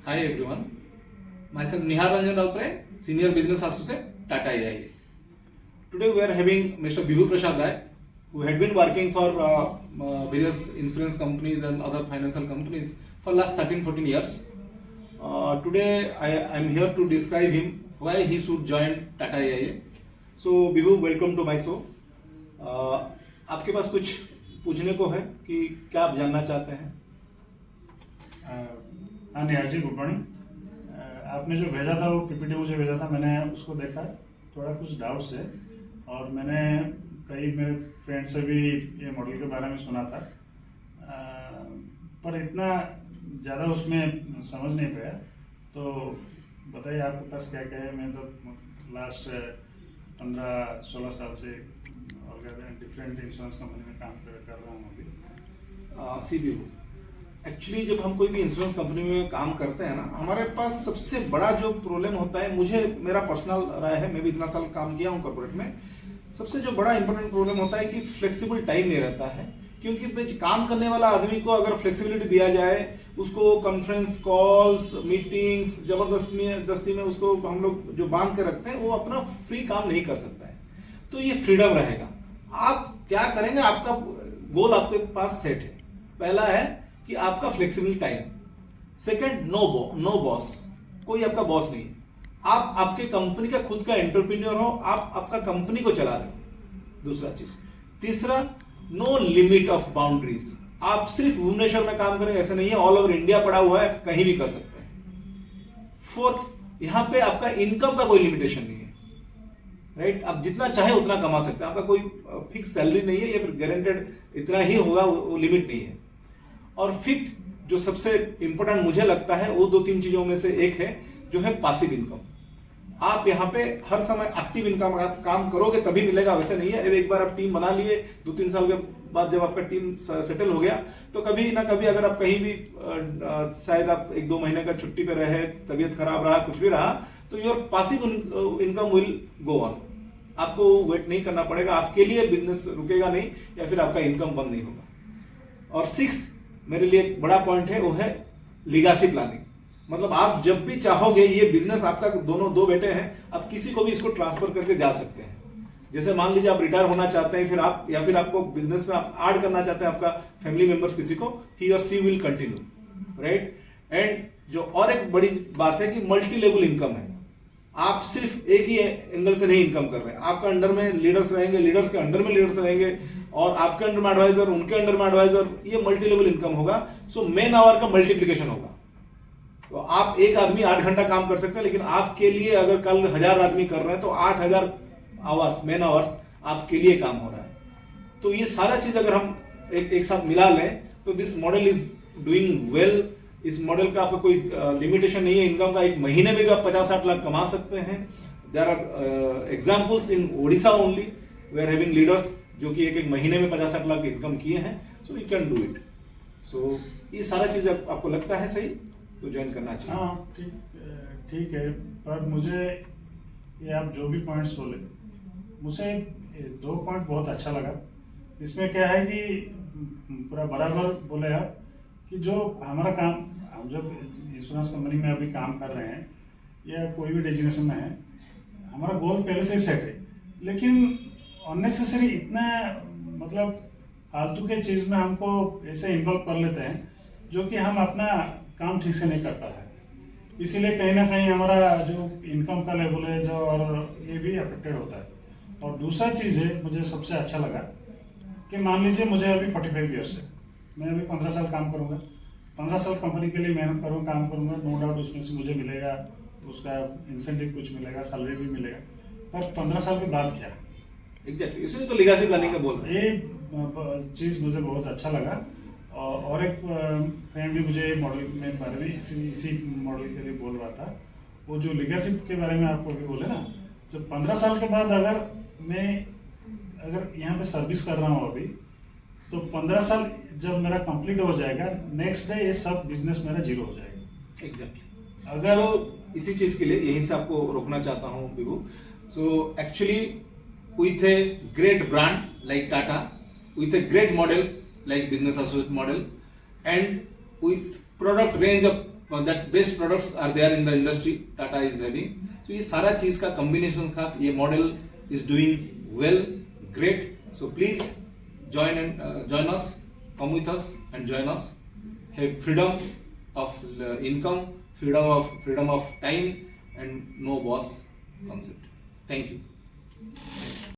Hi everyone, myself Nihar Ranjan Rautray, Senior Business Associate, Tata AIA. Today we are having Mr. Bibhu Prasad Rai, who had been working for various insurance companies and other financial companies for last 13-14 years. Today I am here to describe him why he should join Tata AIA. So Bibhu, welcome to my show. आपके पास कुछ पूछने को है कि क्या आप जानना चाहते हैं? हाँ निहार जी, गुड मॉर्निंग। आपने जो भेजा था वो पीपीटी मुझे भेजा था, मैंने उसको देखा, थोड़ा कुछ डाउट्स है और मैंने कई मेरे फ्रेंड से भी ये मॉडल के बारे में सुना था, पर इतना ज़्यादा उसमें समझ नहीं पाया। तो बताइए आपके पास क्या क्या है। मैं तो लास्ट 15-16 साल से डिफरेंट इंश्योरेंस कंपनी में काम कर रहा हूँ अभी। सी बी एक्चुअली जब हम कोई भी इंश्योरेंस कंपनी में काम करते हैं ना, हमारे पास सबसे बड़ा जो प्रॉब्लम होता है, मुझे मेरा पर्सनल राय है, मैं भी इतना साल काम किया हूँ कॉर्पोरेट में, सबसे जो बड़ा इंपॉर्टेंट प्रॉब्लम होता है कि फ्लेक्सिबल टाइम नहीं रहता है। क्योंकि काम करने वाला आदमी को अगर फ्लेक्सिबिलिटी दिया जाए, उसको कॉन्फ्रेंस कॉल्स मीटिंग्स जबरदस्ती में उसको हम लोग जो बांध के रखते हैं, वो अपना फ्री काम नहीं कर सकता है। तो ये फ्रीडम रहेगा। आप क्या करेंगे, आपका गोल आपके पास सेट है। पहला है कि आपका flexible time. Second, no boss, कोई आपका बॉस नहीं है। आप आपके कंपनी का खुद का एंटरप्रेन्योर हो, आप आपका कंपनी को चला रहे हो। दूसरा चीज। तीसरा, नो लिमिट ऑफ बाउंड्रीज। आप सिर्फ भुवनेश्वर में काम करेंगे ऐसा नहीं है, ऑल ओवर इंडिया पड़ा हुआ है, कहीं भी कर सकते हैं। फोर्थ, यहां पे आपका इनकम का कोई लिमिटेशन नहीं है, राइट? आप जितना चाहे उतना कमा सकते हैं, आपका कोई फिक्स सैलरी नहीं है या फिर गारंटेड इतना ही होगा, वो लिमिट नहीं है। और फिफ्थ, जो सबसे इंपॉर्टेंट मुझे लगता है, वो 2-3 चीजों में से एक है, जो है पासिव इनकम। आप यहाँ पे हर समय एक्टिव इनकम आप काम करोगे तभी मिलेगा, वैसे नहीं है। एक बार आप टीम बना लिए, 2-3 साल के बाद जब आपका टीम सेटल हो गया, तो कभी ना कभी अगर आप कहीं भी शायद आप 1-2 महीने का छुट्टी पे रहे, तबीयत खराब रहा, कुछ भी रहा, तो your passive income will go on. आपको वेट नहीं करना पड़ेगा, आपके लिए बिजनेस रुकेगा नहीं या फिर आपका इनकम बंद नहीं होगा। और सिक्स्थ, मेरे लिए एक बड़ा पॉइंट है, वो है लीगेसी प्लानिंग। मतलब आप जब भी चाहोगे, ये बिजनेस आपका, दोनों 2 बेटे हैं, आप किसी को भी इसको ट्रांसफर करके जा सकते हैं। जैसे मान लीजिए आप रिटायर होना चाहते हैं, फिर आप या फिर आपको बिजनेस में आप ऐड करना चाहते हैं आपका फैमिली मेंबर्स किसी को, ही और सी विल कंटिन्यू, राइट? एंड जो और एक बड़ी बात है कि मल्टी लेवल इनकम है। आप सिर्फ एक ही एंगल से नहीं इनकम कर रहे हैं। आपका अंडर में लीडर्स रहेंगे, लीडर्स के अंडर में लीडर्स रहेंगे, और आपके अंडर में एडवाइजर, उनके अंडर में एडवाइजर, ये मल्टी लेवल इनकम होगा। सो मैन आवर का मल्टीप्लिकेशन होगा। तो आप एक आदमी 8 घंटा काम कर सकते हैं, लेकिन आपके लिए अगर कल 1000 आदमी कर रहे हैं, तो 8000 आवर्स, मैन आवर्स आपके लिए काम हो रहा है। तो ये सारा चीज अगर हम एक साथ मिला लें, तो this model is doing well. इस मॉडल का आपका कोई लिमिटेशन नहीं है इनकम का। एक महीने में भी आप 50-60 लाख कमा सकते हैं। There are examples in Odisha only, we are having leaders जो कि एक महीने में 50-60 लाख इनकम किए हैं। So you can do it. So ये सारा चीज आपको लगता है सही, तो ज्वाइन करना चाहिए। हाँ ठीक है, पर मुझे ये आप जो भी पॉइंट्स बोले, मुझे 2 पॉइंट बहुत अच्छा लगा। इसमें क्या है कि पूरा बराबर बोले आप कि जो हमारा काम, हम जब इंश्योरेंस कंपनी में अभी काम कर रहे हैं या कोई भी डेजिग्नेशन में है, हमारा गोल पहले से ही सेट है, लेकिन अननेसेसरी इतना मतलब फालतू के चीज़ में हमको ऐसे इन्वॉल्व कर लेते हैं जो कि हम अपना काम ठीक से नहीं कर पा रहे हैं। इसीलिए कहीं ना कहीं हमारा जो इनकम का लेवल है जो, और ये भी अफेक्टेड होता है। और दूसरा चीज़ है, मुझे सबसे अच्छा लगा कि मान लीजिए मुझे अभी 45 ईयर्स है, मैं अभी 15 साल काम करूँगा, 15 साल कंपनी के लिए मेहनत करूँगा, काम करूँगा, नो डाउट उसमें से मुझे मिलेगा, उसका इंसेंटिव कुछ मिलेगा, सैलरी भी मिलेगा। पर 15 साल के बाद क्या? एग्जैक्टली, इसलिए तो लीगेसी प्लानिंग का बोल रहे हैं। ये चीज़ मुझे बहुत अच्छा लगा। और एक फ्रेंड भी मुझे मॉडल में बारे में इसी मॉडल के लिए बोल रहा था। वो जो लीगेसी के बारे में आपको भी बोले ना, जो 15 साल के बाद अगर यहाँ पे सर्विस कर रहा हूँ अभी, तो 15 साल जब मेरा कंप्लीट हो जाएगा, नेक्स्ट डे ये सब बिजनेस मेरा जीरो हो जाएगा। एग्जैक्टली। अगर इसी चीज के लिए यहीं से आपको रोकना चाहता हूँ Bibu. So actually with a great brand like Tata, with a great model like business associate model, and with product range of that best products are there in the industry Tata is having. So ये सारा चीज का combination था, ये model is doing well, great. So please join us, come with us and join us. Have freedom of income, freedom of time, and no boss concept. Thank you.